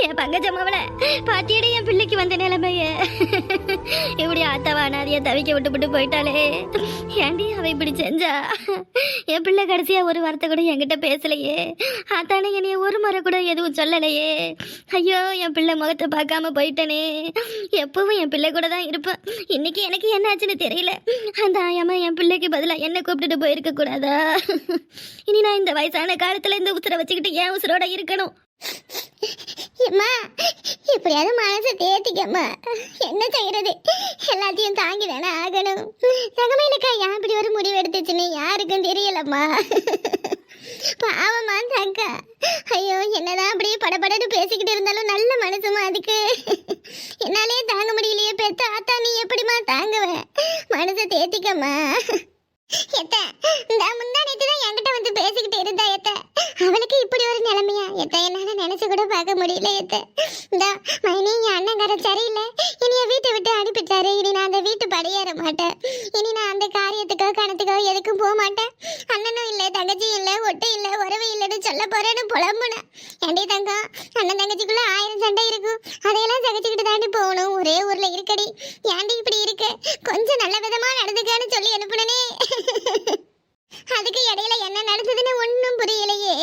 என் பங்கஜம்மாவள பாத்தியடி என் பிள்ளைக்கு வந்த நிலைமைய இப்படி ஆத்தவா அனாதைய தவிக்க விட்டு போயிட்டாலே. ஏண்டி அவ இப்படி செஞ்சா? என் பிள்ளை கடைசியா ஒரு வார்த்தை கூட என்கிட்ட பேசலையே. ஆத்தானே என்னைய ஒரு முறை கூட எதுவும் சொல்லலையே. ஐயோ என் பிள்ளை முகத்தை பார்க்காம போயிட்டனே. எப்பவும் என் பிள்ளை கூட தான் இருப்பேன். இன்னைக்கு எனக்கு என்ன ஆச்சுன்னு தெரியல. அந்த ஆயாம என் பிள்ளைக்கு பதிலா என்ன கூப்பிட்டுட்டு போயிருக்க கூடாதா? இனி நான் இந்த வயசான காலத்துல இந்த உசுரை வச்சுக்கிட்டு ஏன் உசுரோட இருக்கணும்? அம்மா, எப்படியாவது மனசை தேத்திக்கம்மா. என்ன செய்யறது, எல்லாத்தையும் தாங்கி தானே ஆகணும். தங்கமேலுக்கா ஏன் இப்படி ஒரு முடிவு எடுத்துச்சுன்னு யாருக்கும் தெரியலம்மா. பாவமா தங்கா. ஐயோ, என்னதான் அப்படியே படபடன்னு பேசிக்கிட்டு இருந்தாலும் நல்ல மனசுமா அதுக்கு. என்னாலே தாங்க முடியலையே. பெத்த ஆத்தா நீ எப்படிமா தாங்குவேன்? மனசை தேத்திக்கம்மா. எத்த இந்த முந்தா நேத்து தான் என்கிட்ட வந்து பேசிக்கிட்டு இருந்தா. எத்த அவளுக்கு இப்படி ஒரு நிலைமையா? எத்த என்னால நினைச்சு கூட பார்க்க முடியல. எத்த இந்த மைனி என் அண்ணங்கார சரியில்லை, இனிய வீட்டை விட்டு அனுப்பிட்டாரு. இனி நான் அந்த வீட்டு படியேற மாட்டேன். இனி நான் அந்த காரியத்துக்கோ கணத்துக்கோ எதுக்கும் போக மாட்டேன். அண்ணனும் இல்லை, தங்கச்சியும் இல்லை, ஒட்டு இல்லை, உறவு இல்லைன்னு சொல்ல போறேன்னு புலம்புனேன். ஏண்டி தங்கம், அண்ணன் தங்கச்சிக்குள்ள 1000 சண்டை இருக்கும். அதையெல்லாம் சகிச்சுக்கிட்டு தாண்டி போகணும். ஒரே ஊர்ல இருக்கடி, ஏண்டி இப்படி இருக்க? கொஞ்சம் நல்ல விதமா நடந்துக்கான்னு சொல்லி அனுப்புனே. அதுக்கு இடையில என்ன நடந்ததுன்னு ஒன்னும் புரியலையே.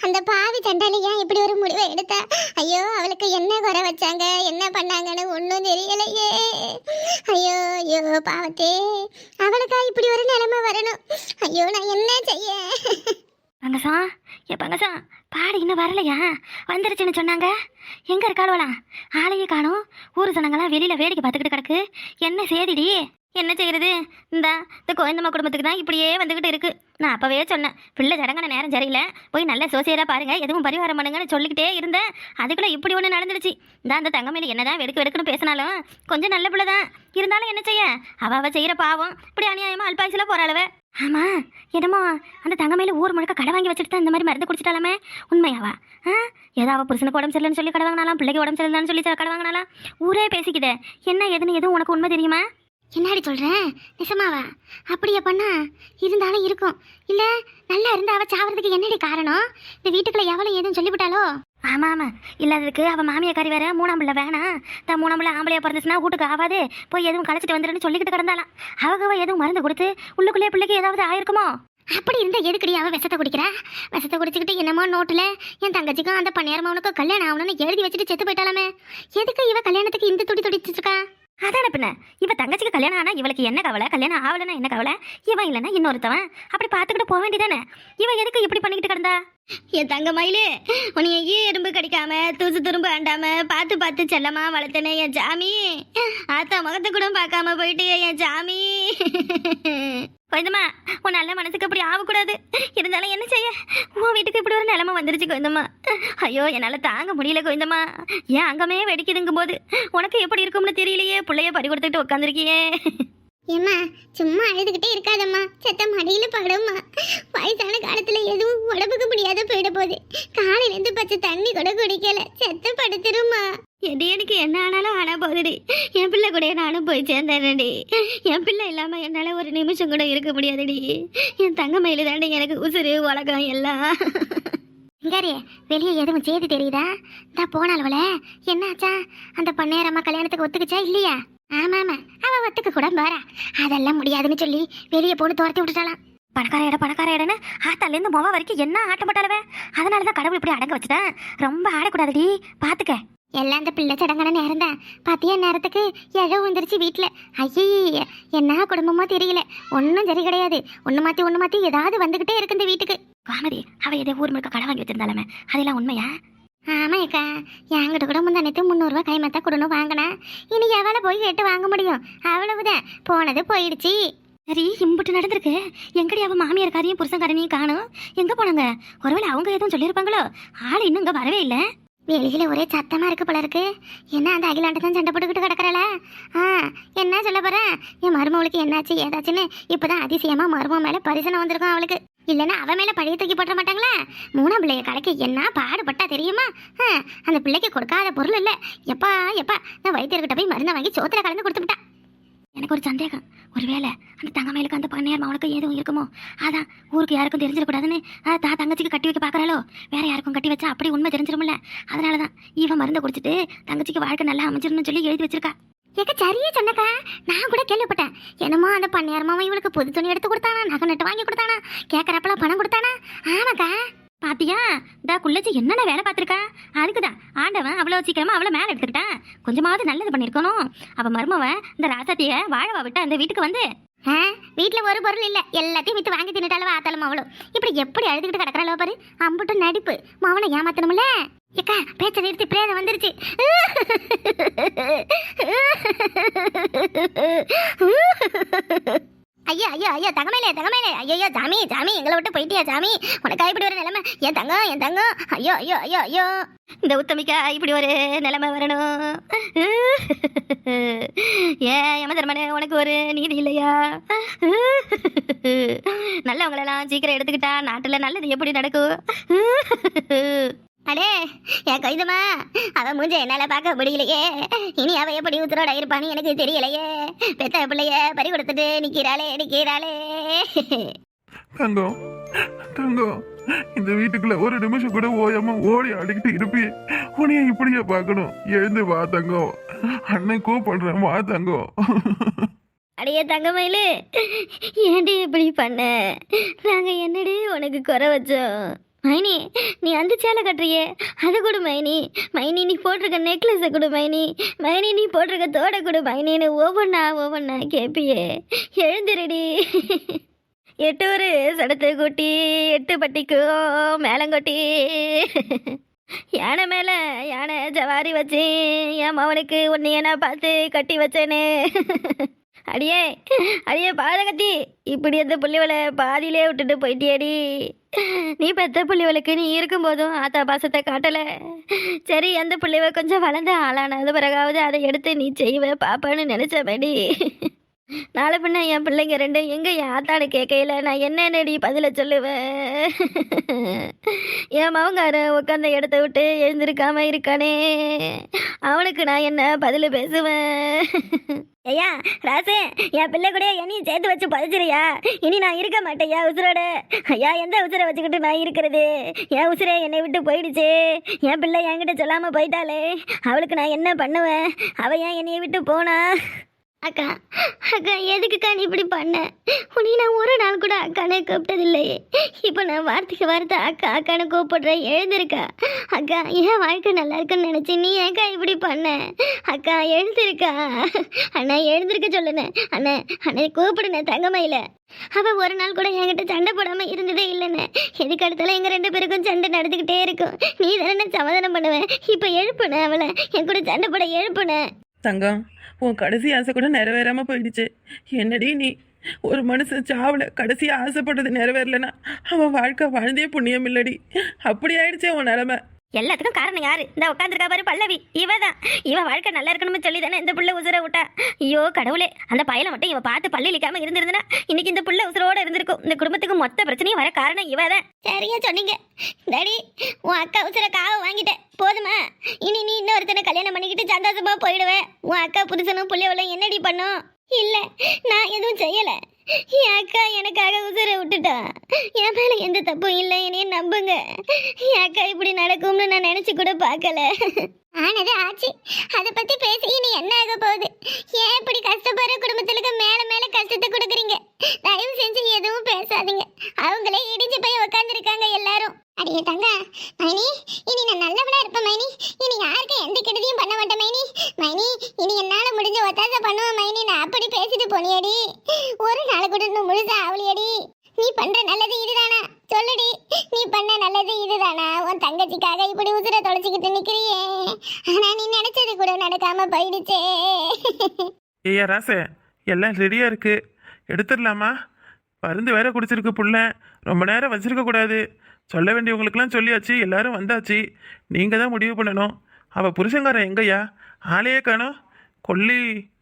அந்த பாவி சண்டாளி ஏன் இப்படி ஒரு முடிவை எடுத்தா? ஐயோ, அவளுக்கு என்ன குறை வச்சாங்க, என்ன பண்ணாங்கன்னு ஒன்னும் தெரியலையே. ஐயோ ஐயோ பாவத்தே, அவளுக்கா இப்படி ஒரு நிலைமை வரணும்? ஐயோ, நான் என்ன செய்ய? பங்கசா, ஏ பங்கசா, பாடி இன்னும் வரலையா? வந்துருச்சுன்னு சொன்னாங்க. எங்க இருக்காளுவலாம்? ஆளையே காணும். ஊர் ஜனங்களாம் வெளியில வேடிக்கை பார்த்துக்கிட்டு கிடக்கு. என்ன சேதிடி? என்ன செய்யறது? இந்த கோயந்தம்மா குடும்பத்துக்கு தான் இப்படியே வந்துக்கிட்டு இருக்கு. நான் அப்பவே சொன்னேன், பிள்ளை ஜடங்கன நேரம் சரியில்லை, போய் நல்ல சோசியலா பாருங்க, எதுவும் பரிகாரம் பண்ணுங்கன்னு சொல்லிக்கிட்டே இருந்தேன். அதுக்குள்ள இப்படி ஒன்று நடந்துடுச்சு. அந்த தங்கமேல என்னதான் வெடுக்குன்னு பேசினாலும் கொஞ்சம் நல்ல பிள்ளை தான். இருந்தாலும் என்ன செய்ய, அவ செய்யற பாவம் இப்படி அநியாயமா அல்பாயுசுல போறாளவ. ஆமா, என்னமோ அந்த தங்கமேல ஊர் முழுக்க கடை வாங்கி வச்சுட்டு தான் இந்த மாதிரி மருந்து குடிச்சிட்டாலுமே. உண்மையாவா? ஏதாவது புருஷனுக்கு உடம்பு சரியில்லைன்னு சொல்லி கடை வாங்கினாலாம், பிள்ளைக்கு உடம்பு சரியில்லைன்னு சொல்லி கடை வாங்கினாலாம். ஊரே பேசிக்கிட்டே. என்ன எதுன்னு எதுவும் உனக்கு உண்மை தெரியுமா? என்னாடி சொல்றேன்? நிஜமாவா? அப்படியே பண்ணா இருந்தாலும் இருக்கும். இல்ல நல்லா இருந்தா அவ சாவறதுக்கு என்னடி காரணம்? இந்த வீட்டுக்குள்ள எவ்வளவு ஏதும் சொல்லிவிட்டாலோ? ஆமா ஆமா, இல்லாததுக்கு அவ மாமியாக்காரி வேற 3ஆம் பிள்ளை வேணாம், தான் 3ஆம் பிள்ளை ஆம்பளையா பிறந்துச்சுன்னா வீட்டுக்கு ஆகாது, போய் எதுவும் கழிச்சிட்டு வந்துருன்னு சொல்லிக்கிட்டு கிடந்தாலாம். அவ எதுவும் மருந்து கொடுத்து உள்ளுக்குள்ளே பிள்ளைக்கு ஏதாவது ஆயிருக்குமோ? அப்படி இருந்தா எதுக்கடி அவ விஷத்தை குடிக்கிறா? விஷத்தை குடிச்சுக்கிட்டு என்னமோ நோட்டுல என் தங்கச்சிக்கும் அந்த பன்னியாரமாவனுக்கும் கல்யாணம் ஆகணும்னு எழுதி வச்சுட்டு செத்து போயிட்டாலாமே. எதுக்கு இவ கல்யாணத்துக்கு இந்த துடிச்சிட்டு இருக்கா? அதான பின்ன. இவ தங்கச்சிக்கு கல்யாணம் ஆனா இவளுக்கு என்ன கவலை? கல்யாணம் ஆகலன்னா என்ன கவலை? இவன் இல்லைன்னா இன்னொருத்தவன். அப்படி பார்த்துக்கிட்டு போக வேண்டியதானே. இவன் எதுக்கு இப்படி பண்ணிக்கிட்டு கிடந்தா? என் தங்க மயிலே, உன்னைய எறும்பு கடிக்காம தூசு துரும்பு ஆண்டாம பார்த்து செல்லமா வளர்த்தனே என் சாமி. ஆத்தா முகத்தை கூட பார்க்காம போயிட்டு என் சாமி. கோயந்தம்மா, உன் நல்ல மனசுக்கு அப்படி ஆகக்கூடாது. இருந்தாலும் என்ன செய்ய, உன் வீட்டுக்கு இப்படி ஒரு நிலைமை வந்துருச்சு கோயந்தம்மா. ஐயோ, என்னால் தாங்க முடியல கோயந்தம்மா. ஏன் அங்கமே வெடிக்குதுங்கும் போது உனக்கு எப்படி இருக்கும்னு தெரியலையே. பிள்ளைய பறி கொடுத்துட்டு உட்காந்துருக்கியே. ஏம்மா, சும்மா அழுதுகிட்டே இருக்காதம்மா. செத்த மடியில படும்மா. வயசான காலத்துல எதுவும் உடம்புக்கு முடியாத போயிட போகுது. காலையில இருந்து பச்சை தண்ணி கூட குடிக்கல, செத்த படுத்துருமா. எனக்கு என்ன ஆனாலும் ஆனா போகுதுடி. என் பிள்ளை கூட நானும் போய் சேர்ந்தேன்டி. என் பிள்ளை இல்லாம என்னால ஒரு நிமிஷம் கூட இருக்க முடியாதுடி. என் தங்க மயில தாண்டி எனக்கு உசுறு உலகம் எல்லாம். இங்காரி, வெளியே எதுவும் செய்தி தெரியுதா? தான் போனால்வல என்னாச்சா? அந்த பொன்னேரம்மா கல்யாணத்துக்கு ஒத்துக்குச்சா இல்லையா? ஆமாமா, அவ ஒத்துக்க கூட போறா. அதெல்லாம் முடியாதுன்னு சொல்லி வெளியே போன்னு துரத்தி விட்டுட்டாலாம். பணக்கார இடன்னு ஆத்தாலேருந்து மொவ வரைக்கும் என்ன ஆட்டம் போட்டாலவே. அதனாலதான் கடவுள் இப்படி அடங்க வச்சுட்டேன். ரொம்ப ஆடக்கூடாதுடி, பாத்துக்க. எல்லாம் அந்த பிள்ளை சடங்கான நேரம் தான். பாத்தியா, நேரத்துக்கு எழ வந்துருச்சு வீட்டுல. ஐயே, என்ன குடும்பமோ தெரியல. ஒன்னும் சரி கிடையாது. ஒண்ணு மாத்தி ஏதாவது வந்துகிட்டே இருக்கு இந்த வீட்டுக்கு. காமெடி, அவ எதே ஊர் முழுக்க கடை வாங்கி வச்சிருந்தாலுமே, அதெல்லாம் உண்மையா? ஆமா அக்கா, என்கிட்ட கூட முந்தானத்து 300 ரூபாய் கைமத்தா கொடுன்னு வாங்கினேன். இனி எவ்வளவு போய் கேட்டு வாங்க முடியும்? அவ்வளவுதான், போனது போயிடுச்சு. சரி, இம்புட்டு நடந்திருக்கு. எங்கடி அவ மாமியார்காரையும் புருஷன்காரனையும் காணும்? எங்க போனாங்க? ஒருவேளை அவங்க எதுவும் சொல்லியிருப்பாங்களோ? ஆள் இன்னும் இங்க வரவே இல்லை. வெளியில ஒரே சத்தமா இருக்கு போல இருக்கு. என்ன அந்த அகிலாண்ட தான் சண்டை போட்டுக்கிட்டு கிடக்குறாள? என்ன சொல்ல போறேன்? என் மருமவளுக்கு என்னாச்சு ஏதாச்சுன்னு இப்பதான் அதிசயமா மரும மேல பரிசனம் வந்திருக்கும் அவளுக்கு. இல்லைன்னா அவ மேல பழைய தூக்கி போட்ட மாட்டாங்களா? 3ஆம் பிள்ளைய கலைக்கு என்ன பாடுபட்டா தெரியுமா? அந்த பிள்ளைக்கு கொடுக்காத பொருள் இல்ல. எப்பா நான் வைத்தியர்கிட்ட போய் மருந்தை வாங்கி சோத்துல கலந்து கொடுத்துட்டா. எனக்கு ஒரு சந்தேகம். ஒருவேளை அந்த தங்கமயிலுக்கு அந்த பண்ணையார் அவனுக்கு எதுவும் இருக்குமோ, அதான் ஊருக்கு யாருக்கும் தெரிஞ்சிடக்கூடாதுன்னு தங்கச்சிக்கு கட்டி வைக்க பார்க்கறாளோ. வேற யாருக்கும் கட்டி வச்சா அப்படி உண்மை தெரிஞ்சிருமில்ல. அதனாலதான் இவன் மருந்து குடிச்சிட்டு தங்கச்சிக்கு வாழ்க்கை நல்லா அமைஞ்சிருன்னு சொல்லி எழுதி வச்சிருக்கா. ஏக்க சரியா சொன்னக்கா, நான் கூட கேள்விப்பட்டேன். என்னமோ அந்த பண்ணையார் மாமா இவளுக்கு புது துணி எடுத்து கொடுத்தானா, நகை நட்டு வாங்கி கொடுத்தானா, கேட்கறப்பெல்லாம் பணம் கொடுத்தானா. ஆமாக்கா. பாத்தியா, இந்த குள்ளச்சி என்னென்ன வேலை பார்த்துருக்கா. அதுக்குதான் ஆண்டவன் அவ்வளோ சீக்கிரமா அவளை மேலே எடுத்துக்கிட்டான். கொஞ்சமாவது நல்லது பண்ணியிருக்கணும். அவ மருமவன் இந்த ராசாத்திய வாழவா விட்டு அந்த வீட்டுக்கு வந்து வீட்டுல ஒரு பொருள் இல்ல, எல்லாத்தையும் வித்து வாங்கி தின்னுட்டாலும் ஆத்தாலும் அவளும் இப்படி எப்படி அழுதுகிட்டு கிடக்குறாளோ பாரு. அம்புட்டு நடிப்பு, மவனை ஏமாத்தணும்ல. ஏக்கா பேச்ச நிறுத்தி, பிரேதம் வந்துருச்சு. ஐயா ஐயா ஐயா தங்கமேலே தங்கமேலே, ஐயோ ஜாமி ஜாமி, எங்களை விட்டு போயிட்டியா ஜாமி? உனக்கா இப்படி ஒரு நிலைமை? என் தங்கம், ஐயோ ஐயோ ஐயோ ஐயோ, இந்த உத்தமிக்கா இப்படி ஒரு நிலைமை வரணும்? ஏன் யமதர்மனே, உனக்கு ஒரு நீதி இல்லையா? நல்லவங்களெல்லாம் சீக்கிரம் எடுத்துக்கிட்டா நாட்டுல நல்லது எப்படி நடக்கும்? அடே என் கைதமா, அவ மூஞ்ச என்னால பார்க்க முடியலையே. இனி அவ எப்படி உத்தரோட இருப்பான்னு எனக்கு தெரியலையே. பெத்த பிள்ளைய பறி கொடுத்துட்டு நிக்கிறாளே. தங்கம் தங்கம், இந்த வீட்டுக்குள்ள ஒரு நிமிஷம் கூட ஓயாம ஓடி ஆடிக்கிட்டு இருப்பியே, உனைய இப்படியே பார்க்கணும். எழுந்து வா தங்கம், அண்ணன் கூப்பிடுறேன், வா தங்கம். அடையே தங்கமயிலு, ஏன்டி இப்படி பண்ண? நாங்க என்னடி உனக்கு குறை வச்சோம்? மைனி, நீ அந்த சேலை கட்டுறியே அதை கொடு மைனி. மைனி, நீ போட்டிருக்க நெக்லஸை கொடு மைனி. மைனி, நீ போட்டிருக்க தோடை கொடு மைனின்னு ஒவ்வொன்னா கேப்பியே. எழுந்திரடி. 8 ஒரு சடத்தை கொட்டி 8 பட்டிக்கும் மேலங்கொட்டி யானை மேல யானை ஜவாரி வச்சு என் மவனுக்கு உன்னைய நான் பார்த்து கட்டி வச்சேனே. அடியே பாதகத்தி, இப்படி அந்த புள்ளிவளை பாதியிலே விட்டுட்டு போயிட்டியடி. நீ பெத்த புள்ளிவளுக்கு நீ இருக்கும்போதும் ஆத்தா பாசத்தை காட்டல. சரி, அந்த புள்ளிவ கொஞ்சம் வளர்ந்த ஆளானது பிறகாவது அதை எடுத்து நீ செய்வ பாப்பான்னு நினைச்சபடி. நாளை பின்ன என் பிள்ளைங்க 2 எங்க என் ஆத்தாடு கேட்கையில நான் என்னடி பதில சொல்லுவேன்? என் மவங்கார உட்காந்த இடத்த விட்டு எழுந்திருக்காம இருக்கானே, அவனுக்கு நான் என்ன பதில் பேசுவேன்? ஐயா ராசே, என் பிள்ளை கூட என்னையும் சேர்த்து வச்சு பதிச்சிருயா. இனி நான் இருக்க மாட்டேயா உசுரோட. ஐயா, எந்த உசுரை வச்சுக்கிட்டு நான் இருக்கிறது? என் உசுரே என்னை விட்டு போயிடுச்சு. என் பிள்ளை என்கிட்ட சொல்லாம போயிட்டாளே, அவளுக்கு நான் என்ன பண்ணுவேன்? அவ ஏன் என்னைய விட்டு போனா? அக்கா எதுக்குக்கா நீ இப்படி பண்ண? உனி நான் ஒரு நாள் கூட அக்கானே கூப்பிட்டதில்லையே. இப்போ நான் வார்த்தைக்கு வார்த்தை அக்கானு கூப்பிடுறேன். எழுந்திருக்கா அக்கா, என் வாழ்க்கை நல்லா இருக்குன்னு நினைச்சு நீ ஏக்கா இப்படி பண்ண? அக்கா எழுந்திருக்கா. அண்ணா எழுந்திருக்க சொல்லுண்ணே. அண்ணே கூப்பிடுண்ணே தங்கமயில. அவ ஒரு நாள் கூட என்கிட்ட சண்டை போடாம இருந்ததே இல்லைண்ணே. எதுக்கு அடுத்தாலும் எங்க 2 பேருக்கும் சண்டை நடந்துக்கிட்டே இருக்கும். நீ தானே சமாதானம் பண்ணுவேன். இப்போ எழுப்புனேன் அவளை, என் கூட சண்டை போட எழுப்புனேன். தங்கம், உன் கடைசி ஆசை கூட நிறைவேறாம போயிடுச்சு. என்னடி நீ? ஒரு மனுஷன் சாவல, கடைசியாக ஆசைப்பட்டது நிறைவேறலன்னா அவன் வாழ்க்கை வாழ்ந்தே புண்ணியம் இல்லடி. அப்படி ஆயிடுச்சே உன் நிலைமை. எல்லாத்துக்கும் காரணம் யாரு? இந்த உட்காந்துருக்கா பாரு பல்லவி, இவ வாழ்க்கை நல்லா இருக்கணும்னு சொல்லி தானே இந்த புள்ள உசுர விட்டா. ஐயோ கடவுளே, அந்த பயலை மட்டும் இவ பார்த்து பல்லு இழிக்காம இருந்திருந்தா இன்னைக்கு இந்த புள்ள உசுரோட இருந்திருக்கும். இந்த குடும்பத்துக்கு மொத்த பிரச்சனையும் வர காரணம் இவதான். சரியா சொன்னீங்க டாடி. உன் அக்கா உசுர காவை வாங்கிட்டேன், போதுமா? இனி நீ இன்னொருத்தனை கல்யாணம் பண்ணிக்கிட்டு சந்தோஷமா போயிடுவேன். உன் அக்கா புருஷனும் புள்ளையவளும் என்னடி பண்ணும்? இல்ல, நான் எதுவும் செய்யல. என் அக்கா எனக்காக உசுரை விட்டுட்டா. என் மேல எந்த தப்பும் இல்லை, என்னைய நம்புங்க. என் அக்கா இப்படி நடக்கும்னு நான் நினைச்சு கூட பார்க்கல. ஆனது ஆச்சு, அதை பத்தி பேசி இனி என்ன ஆக போகுது? ஏன் இப்படி கஷ்டப்படுற குடும்பத்துக்கு மேல மேல கஷ்டத்தை கொடுக்குறீங்க? தயவு செஞ்சு எதுவும் பேசாதீங்க. அவங்களே இடிஞ்சு போய் உட்காந்துருக்காங்க எல்லாரும். அடியே தங்க மைனி, இனி நான் நல்லவளா இருப்பேன் மைனி. இனி யாருக்கும் எந்த கெடுதியும் பண்ண மாட்டேன் மைனி. மைனி, இனி என்னால முடிஞ்ச ஒத்தாசை பண்ணுவேன் மைனி. நான் அப்படி பேசிட்டு போனியடி, ஒரு நாள் கூட இன்னும் முழுசா அவளியடி. நீ பண்ற நல்லது இதுதானா? சொல்லுடி, நீ பண்ண நல்லது இதுதானா? உன் தங்கச்சிக்காக இப்படி உசுரை தொலைச்சிக்கிட்டு நிக்கிறியே, ஆனா நீ நினைச்சது கூட நடக்காம போயிடுச்சே. ஏய்யா ராசே, எல்லாம் ரெடியா இருக்கு, எடுத்துடலாமா? மருந்து வேற குடிச்சிருக்கு புள்ள, ரொம்ப நேரம் வச்சிருக்க கூடாது. சொல்ல வேண்டியவங்களுக்கெல்லாம் சொல்லியாச்சு, எல்லாரும் வந்தாச்சு. நீங்கள் தான் முடிவு பண்ணணும். அவள் புருஷங்காரன் எங்கய்யா? ஆளையே காணோம். கொல்லி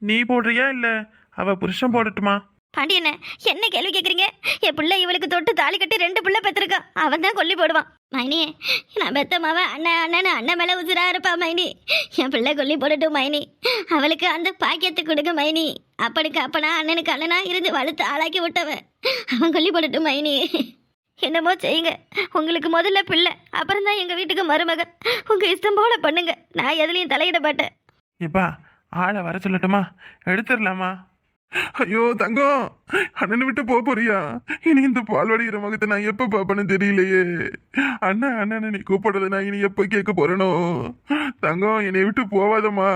நீ போடுறியா இல்லை அவள் புருஷன் போடட்டுமா? பாண்டியண்ணே என்ன கேள்வி கேட்குறீங்க? என் பிள்ளை இவளுக்கு தொட்டு தாலி கட்டி 2 பிள்ளை பெற்றிருக்கான். அவன் தான் கொல்லி போடுவான். மைனி, நான் பெத்த மாவன் அண்ணன் மேலே உசுரா இருப்பா மைனி. என் பிள்ளை கொல்லி போடட்டும் மைனி. அவளுக்கு அந்த பாக்கியத்தை கொடுங்க மைனி. அப்பனுக்கு அப்பனா அண்ணனுக்கு அண்ணனா இருந்து வலுத்து ஆளாக்கி விட்டவன் அவன் கொல்லி போடட்டும் மைனி. என்னமோ செய்யுங்க. உங்களுக்கு முதல்ல பிள்ளை, அப்புறம் தான் எங்கள் வீட்டுக்கு மருமகன். உங்கள் இஷ்டம் போல பண்ணுங்க. நான் எதுலேயும் தலையிட மாட்டேன். எப்பா ஆளை வர சொல்லட்டுமா? எடுத்துடலாமா? ஐயோ தங்கம், அண்ணனை விட்டு போறியா? இனி இந்த பால்வாடிக்கிற முகத்தை நான் எப்ப பாப்பேன்னு தெரியலையே. அண்ணன் நீ கூப்பிடுறது நான் இனி எப்ப கேட்க போறேனோ? தங்கம், என்னை விட்டு போவாதம்மா.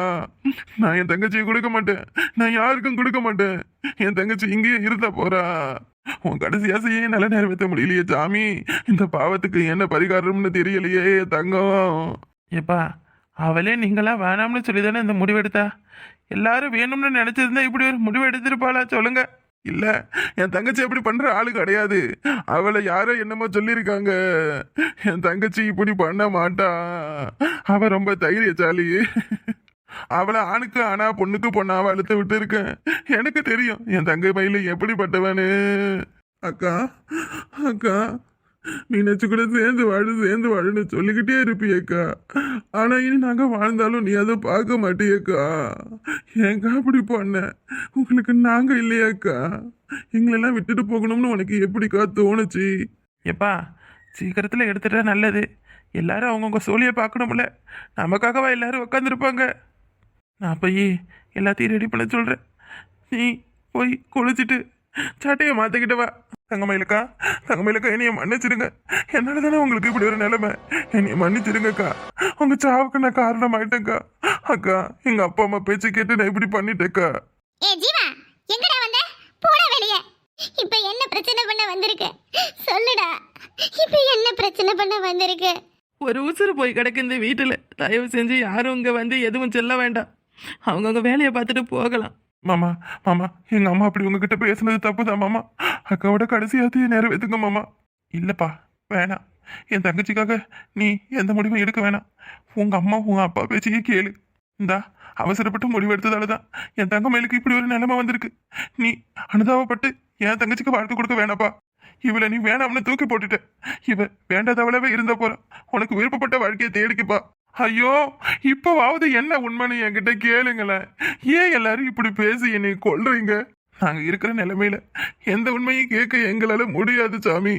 நான் என் தங்கச்சியை கொடுக்க மாட்டேன். நான் யாருக்கும் கொடுக்க மாட்டேன். என் தங்கச்சி இங்கேயே இருந்தா போறா. உன் கடைசி ஆசையே நல்ல நிறைவேற்ற முடியலையே சாமி. இந்த பாவத்துக்கு என்ன பரிகாரம்னு தெரியலையே தங்கம். ஏப்பா, அவளே நீங்களா வேணாம்னு சொல்லி தானே இந்த முடிவெடுத்தா. எல்லாரும் வேணும்னு நினைச்சிருந்தா இப்படி ஒரு முடிவு எடுத்திருப்பாளா சொல்லுங்க? இல்ல, என் தங்கச்சி அப்படி பண்ற ஆளு கிடையாது. அவளை யாரோ என்னமோ சொல்லியிருக்காங்க. என் தங்கச்சி இப்படி பண்ண மாட்டா. அவ ரொம்ப தைரியசாலி. அவளை ஆணுக்கு ஆனா பொண்ணுக்கு பொண்ணாவ அழுத்த விட்டு இருக்கேன். எனக்கு தெரியும் என் தங்கை பையில எப்படிப்பட்டவனு. அக்கா அக்கா, மீனாட்சி கூட சேர்ந்து வாழுன்னு சொல்லிக்கிட்டே இருப்பியக்கா. ஆனா இனி நாங்க வாழ்ந்தாலும் நீ அதை பார்க்க மாட்டியக்கா. ஏங்கா அப்படி பண்ண? உங்களுக்கு நாங்க இல்லையாக்கா? எங்களெல்லாம் விட்டுட்டு போகணும்னு உனக்கு எப்படிக்கா தோணுச்சு? எப்பா, சீக்கிரத்துல எடுத்துட்டா நல்லது. எல்லாரும் அவங்கவுங்க சோழியை பார்க்கணும்ல. நமக்காகவா எல்லாரும் உட்காந்துருப்பாங்க? நான் போய் எல்லாத்தையும் ரெடி பண்ண சொல்றேன். நீ போய் குளிச்சுட்டு சட்டையை மாத்திக்கிட்டு வா. தங்கமயிலக்கா, என்னைய மன்னிச்சிருங்க. என்னால தானே உங்களுக்கு இப்படி ஒரு நிலைமை. என்னைய மன்னிச்சிருங்கக்கா. உங்க சாவுக்கு நான் காரணம் ஆயிட்டேக்கா. அக்கா, எங்க அப்பா அம்மா பேச்சு கேட்டு நான் இப்படி பண்ணிட்டேக்கா. ஏ ஜீவா, எங்கடா வந்த? போடா வெளியே. இப்ப என்ன பிரச்சனை பண்ண வந்திருக்க? சொல்லுடா, இப்ப என்ன பிரச்சனை பண்ண வந்திருக்க? ஒரு உசுறு போய் கிடக்கு இந்த வீட்டில். தயவு செஞ்சு யாரும் இங்கே வந்து எதுவும் சொல்ல வேண்டாம். அவங்கவுங்க வேலையை பார்த்துட்டு போகலாம். மாமா, எங்க அம்மா அப்படி உங்ககிட்ட பேசுனது தப்புதான் மாமா. அக்காவோட கடைசியாத்தையே நிறைவேற்றுங்க மாமா. இல்லப்பா, வேணாம். என் தங்கச்சிக்காக நீ எந்த முடிவும் எடுக்க வேணாம். உங்க அம்மா உங்க அப்பா பேச்சையே கேளு. இந்தா, அவசரப்பட்டு முடிவு எடுத்ததாலதான் என் தங்கமயிலுக்கு இப்படி ஒரு நிலைமை வந்திருக்கு. நீ அனுதாபப்பட்டு என் தங்கச்சிக்கு வாழ்க்கை கொடுக்க வேணாப்பா. இவளை நீ வேணாம்னு தூக்கி போட்டுட்ட. இவ வேண்டாதவளவே இருந்த போற. உனக்கு விருப்பப்பட்ட வாழ்க்கையை தேடிக்குப்பா. ஐயோ, இப்பவாவது என்ன உண்மைன்னு என்கிட்ட கேளுங்களேன். ஏன் எல்லாரும் இப்படி பேசி என்னை கொல்றீங்க? நாங்க இருக்கிற நிலைமையில எந்த உண்மையும் கேட்க எங்களால முடியாது சாமி.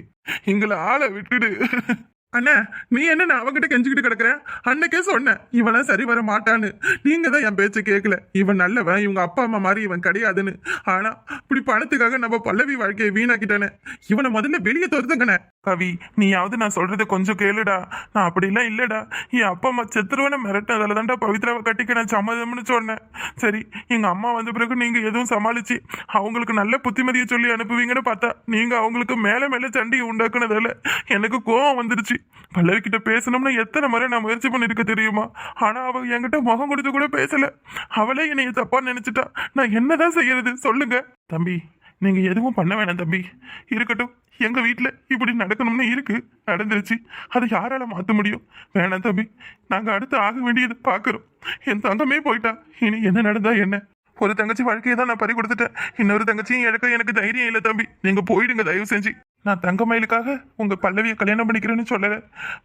எங்களை ஆளை விட்டுடு. அண்ணா, நீ என்ன நான் அவங்கிட்ட கெஞ்சிக்கிட்டு கிடக்குறேன்? அன்னைக்கே சொன்னேன் இவெல்லாம் சரி வர மாட்டான்னு. நீங்க தான் என் பேச்சை கேட்கல. இவன் நல்லவன், இவங்க அப்பா அம்மா மாதிரி இவன் கிடையாதுன்னு. ஆனா இப்படி பணத்துக்காக நம்ம பல்லவி வாழ்க்கையை வீணாக்கிட்டானே. இவனை முதல்ல வெளியே துரத்துங்கண்ணே. கவி, நீயாவது நான் சொல்றதை கொஞ்சம் கேளுடா. நான் அப்படிலாம் இல்லடா. என் அப்பா அம்மா செத்துருவனை மிரட்டதால தான்டா பவித்ராவை கட்டிக்க நான் சம்மதம்னு சொன்னேன். சரி, எங்க அம்மா வந்த பிறகு நீங்க எதுவும் சமாளிச்சு அவங்களுக்கு நல்ல புத்திமதியை சொல்லி அனுப்புவீங்கன்னு பார்த்தா நீங்க அவங்களுக்கு மேல மேல சண்டையை உண்டாக்குனதால எனக்கு கோவம் வந்துருச்சு. பல்லவி கிட்ட பேசணும்னு எத்தனை முறை நான் முயற்சி பண்ணிருக்க தெரியுமா? ஆனா அவ என்கிட்ட முகம் கொடுத்து கூட பேசல. அவளே என்னைய தப்பா நினைச்சிட்டா. நான் என்னதான் செய்யறது சொல்லுங்க? தம்பி, நீங்க எதுவும் பண்ண வேணாம் தம்பி. இருக்கட்டும், எங்க வீட்டுல இப்படி நடக்கணும்னு இருக்கு, நடந்துருச்சு. அதை யாரால மாத்த முடியும்? வேணாம் தம்பி, நாங்க அடுத்து ஆக வேண்டியது பாக்குறோம். என் தங்கமே போயிட்டா, இனி என்ன நடந்தா என்ன? ஒரு தங்கச்சி வாழ்க்கையை தான் நான் பறி கொடுத்துட்டேன். இன்னொரு தங்கச்சியும் இழக்க எனக்கு தைரியம் இல்லை தம்பி. நீங்க போயிடுங்க தயவு செஞ்சு. நான் தங்கமயிலுக்காக உங்க பல்லவியை கல்யாணம் பண்ணிக்கிறேன்னு சொல்லல.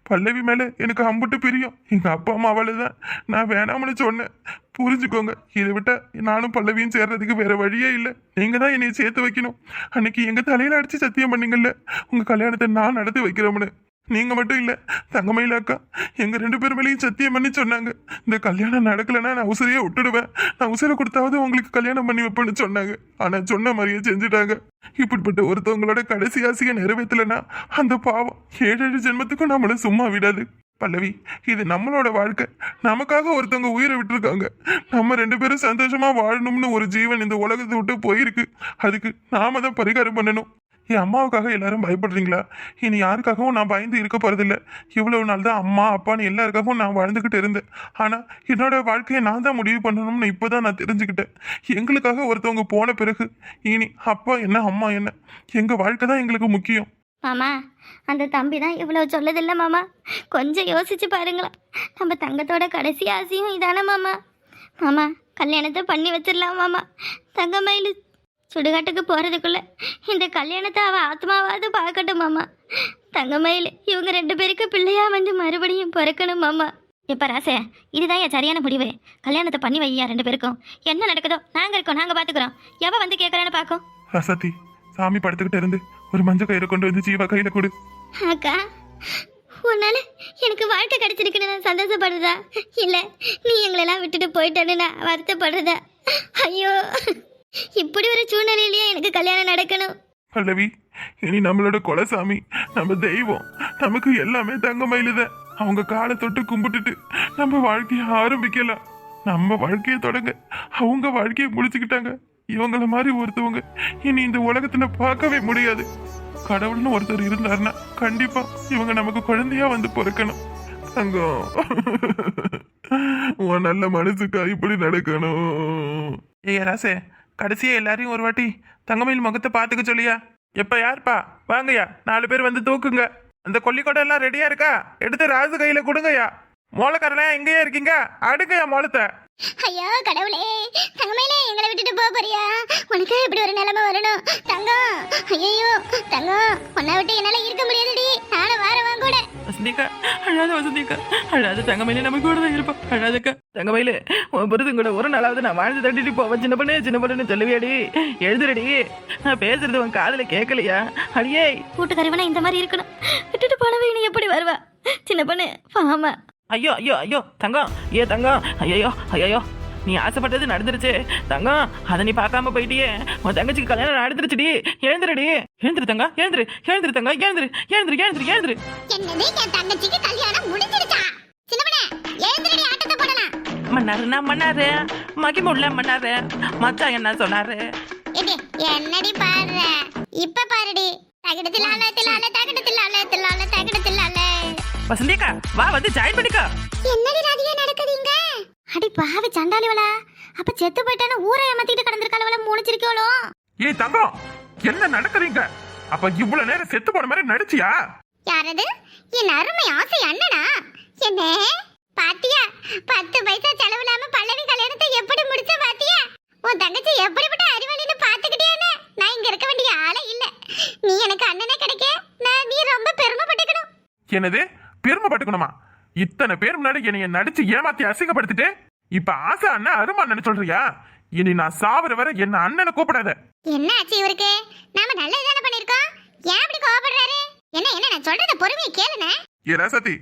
பல்லவி மேல எனக்கு அம்புட்டு பிரியும். எங்க அப்பா அம்மா அவளை தான் நான் வேணாம்னு சொன்னேன். புரிஞ்சுக்கோங்க. இதை விட்டா நானும் பல்லவியும் சேர்றதுக்கு வேற வழியே இல்லை. நீங்க தான் என்னைய சேர்த்து வைக்கணும். அன்னைக்கு எங்க தலையில அடிச்சு சத்தியம் பண்ணீங்கல்ல, உங்க கல்யாணத்தை நான் நடத்தி வைக்கிறோம்னு. நீங்க மட்டும் இல்ல, தங்கமயில அக்கா எங்க 2 பேர் மேலேயும் சத்தியம் பண்ணி சொன்னாங்க. இந்த கல்யாணம் நடக்கலைன்னா நான் உசிரியே விட்டுடுவேன். நான் உசிரை கொடுத்தாவது உங்களுக்கு கல்யாணம் பண்ணி வைப்பேன்னு சொன்னாங்க. ஆனா சொன்ன மாதிரியே செஞ்சுட்டாங்க. இப்படிப்பட்ட ஒருத்தவங்களோட கடைசி ஆசையை நிறைவேற்றலைன்னா அந்த பாவம் 7 ஜென்மத்துக்கும் நம்மள சும்மா விடாது. பல்லவி, இது நம்மளோட வாழ்க்கை. நமக்காக ஒருத்தவங்க உயிரை விட்டுருக்காங்க. நம்ம 2 பேரும் சந்தோஷமா வாழணும்னு ஒரு ஜீவன் இந்த உலகத்தை விட்டு போயிருக்கு. அதுக்கு நாம தான் பரிகாரம் பண்ணணும். என் அம்மாவுக்காக எல்லாரும் பயப்படுறீங்களா? இனி யாருக்காகவும் நான் பயந்து இருக்க போறதில்ல. இவ்வளவு நாள் தான் அம்மா அப்பான்னு எல்லாருக்காகவும் நான் வாழ்ந்துக்கிட்டு இருந்தேன். ஆனா என்னோட வாழ்க்கையை நான் தான் முடிவு பண்ணணும்னு இப்போதான் நான் தெரிஞ்சுக்கிட்டேன். எங்களுக்காக ஒருத்தவங்க போன பிறகு இனி அப்பா என்ன அம்மா என்ன, எங்க வாழ்க்கை தான் எங்களுக்கு முக்கியம். மாமா, அந்த தம்பி தான் இவ்வளோ சொல்லதில்ல மாமா. கொஞ்சம் யோசிச்சு பாருங்களா. நம்ம தங்கத்தோட கடைசி ஆசையும் இதானே மாமா. மாமா, கல்யாணத்தை பண்ணி வச்சிடலாம் மாமா. தங்கமயிலு சுடுகாட்டுக்கு போறதுக்குள்ள இந்த கல்யாணத்தை அவ ஆத்மாவாவது பார்க்கட்டும் மாமா. தங்கமயில் இவங்க 2 பேருக்கு பிள்ளையா வந்து மறுபடியும் பிறக்கணும் மாமா. இப்ப ராசே, இதுதான் என் சரியான முடிவு. கல்யாணத்தை பண்ணி வையா 2 பேருக்கும். என்ன நடக்குதோ நாங்க இருக்கோம், நாங்க பாத்துக்கிறோம். எவ வந்து கேட்கறேன்னு பாக்கோம். ரசத்தி, சாமி படத்துக்கிட்ட இருந்து ஒரு மஞ்சள் கயிறு கொண்டு வந்து ஜீவா கையில கொடு. அக்கா, உன்னால எனக்கு வாழ்க்கை கிடைச்சிருக்குன்னு நான் சந்தோஷப்படுறதா, இல்ல நீ எங்களெல்லாம் விட்டுட்டு போயிட்டேன்னு நான் வருத்தப்படுறதா? ஐயோ, இப்படி ஒரு சூழ்நிலையிலேயே எனக்கு கல்யாணம் நடக்கணும். பல்லவி, இனி நம்மளோட குலசாமி, நம்ம தெய்வம், நமக்கு எல்லாமே தங்கமயிலுத. அவங்க காலை தொட்டு கும்பிட்டுட்டு நம்ம வாழ்க்கைய ஆரம்பிக்கலாம். நம்ம வாழ்க்கையை தொடங்க அவங்க வாழ்க்கையை முடிச்சுக்கிட்டாங்க. இவங்கள மாதிரி ஒருத்தவங்க இனி இந்த உலகத்துல பார்க்கவே முடியாது. கடவுள்னு ஒருத்தர் இருந்தாருன்னா கண்டிப்பா இவங்க நமக்கு குழந்தையா வந்து பிறக்கணும். தங்கம், உன் நல்ல மனசுக்கா இப்படி நடக்கணும். ஏய் ராசே, கடைசியா எல்லாரையும் ஒரு வாட்டி தங்கமயில் முகத்தை பாத்துக்க சொல்லியா? எப்ப யாருப்பா வாங்கய்யா, 4 பேர் வந்து தூக்குங்க. அந்த கொல்லிக்கொடை எல்லாம் ரெடியா இருக்கா? எடுத்து ராஜு கையில கொடுங்கய்யா. மோளக்காரனா எங்கேயா இருக்கீங்க? அடுங்கய்யா மோளத்தை. ஐயோ கடவுளே, தங்கமயிலே எங்களை விட்டுட்டு போக போறியா? உனக்கு இப்படி ஒரு நிலைமை வரணும் தங்கம். ஐயோ தங்கம், உன்னை விட்டு என்னால இருக்க முடியாதுடி. நானும் வாரவன் கூட. வசந்திக்கா அழாத, வசந்திக்கா அழாத. தங்கமயிலே நம்ம கூட தான் இருப்போம். அழாதக்கா. தங்கமயிலே, உன் புருஷன் கூட ஒரு நாளாவது நான் வாழ்ந்து தட்டிட்டு போவேன். சின்ன பொண்ணுன்னு சொல்லுவியாடி? எழுதுறடி. நான் பேசுறது உன் காதுல கேட்கலையா? அடியே, கூட்டுக்கறிவனா இந்த மாதிரி இருக்கணும். விட்டுட்டு போனவே நீ எப்படி வருவா? சின்ன பொண்ணு பாமா. ஐயோ ஐயோ ஐயோ தங்கம், ஏ தங்கம், ஐயோ ஐயோ, நீ ஆசைப்பட்டது நடந்துருச்சு தங்கம். அதை நீ பார்க்காம போயிட்டியே. உன் தங்கச்சிக்கு கல்யாணம் நடந்துருச்சுடி. எழுந்துருடி. எழுந்துரு தங்கம், எழுந்துரு. எழுந்துரு தங்கம், எழுந்துரு. எழுந்துரு எழுந்துரு எழுந்துரு. என்னது, என் தங்கச்சிக்கு கல்யாணம் முடிஞ்சிருச்சா? சின்னப்பனே எழுந்துருடி, ஆட்டத்தை போடலாம். மன்னாருன்னா மன்னாரு, மகிமுள்ள மன்னாரு. மச்சான் என்ன சொன்னாரு? ஏடி, என்னடி பாடுற? இப்ப பாருடி. தகடத்திலால திலால தகடத்திலால திலால தகடத்திலால. வசந்திக்கா வா, வந்து ஜாயின் பண்ணிக்கா. என்னடி ராதிகா நடக்குதுங்க? அடி பாவி சண்டாளிவளா, அப்ப செத்து போயிட்டான்னு ஊரை ஏமாத்திட்டு கிடந்திருக்காளவள மூணிச்சிருக்கோளோ. ஏய் தங்கம், என்ன நடக்குறீங்க? அப்ப இவ்வளவு நேரம் செத்து போன மாதிரி நடிச்சியா? யாரது? என் அருமை ஆசை அண்ணனா? என்ன பாத்தியா? 10 பைசா செலவில்லாம பல்லவி கல்யாணத்தை எப்படி முடிச்ச பாத்தியா? உன் தங்கச்சி எப்படிப்பட்ட அறிவாளின்னு பாத்துக்கிட்டேன்னு நான் இங்க இருக்க வேண்டிய ஆளே இல்ல. நீ எனக்கு அண்ணனே கிடைக்க நீ ரொம்ப பெருமைப்பட்டுக்கணும். என்னது பெருமைப்பட்டுக்கணுமா? இத்தனை பேர் முன்னாடி என்னைய நடிச்சு ஏமாத்தி அசிங்கப்படுத்திட்டு இப்ப ஆசை அண்ணன் அருமா அண்ணன் சொல்றியா? இனி நான் சாவர வரை என்ன அண்ணனை கூப்பிடாத. என்ன ஆச்சு இவருக்கு? நாம நல்லதுதானே பண்ணிருக்கோம், ஏன் இப்படி கோவப்படுறாரு? என்ன என்ன நான் சொல்றத பொறுமையை கேளுனே. ஏ ரசதி,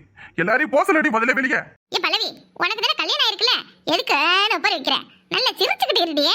எல்லாரையும் போசலடி முதல்ல வெளியே. ஏ பல்லவி, உனக்கு தானே கல்யாணம் ஆயிருக்குல்ல, எதுக்கு ஒப்பர் வைக்கிற? நல்லா சிரிச்சுக்கிட்டு இருடியே.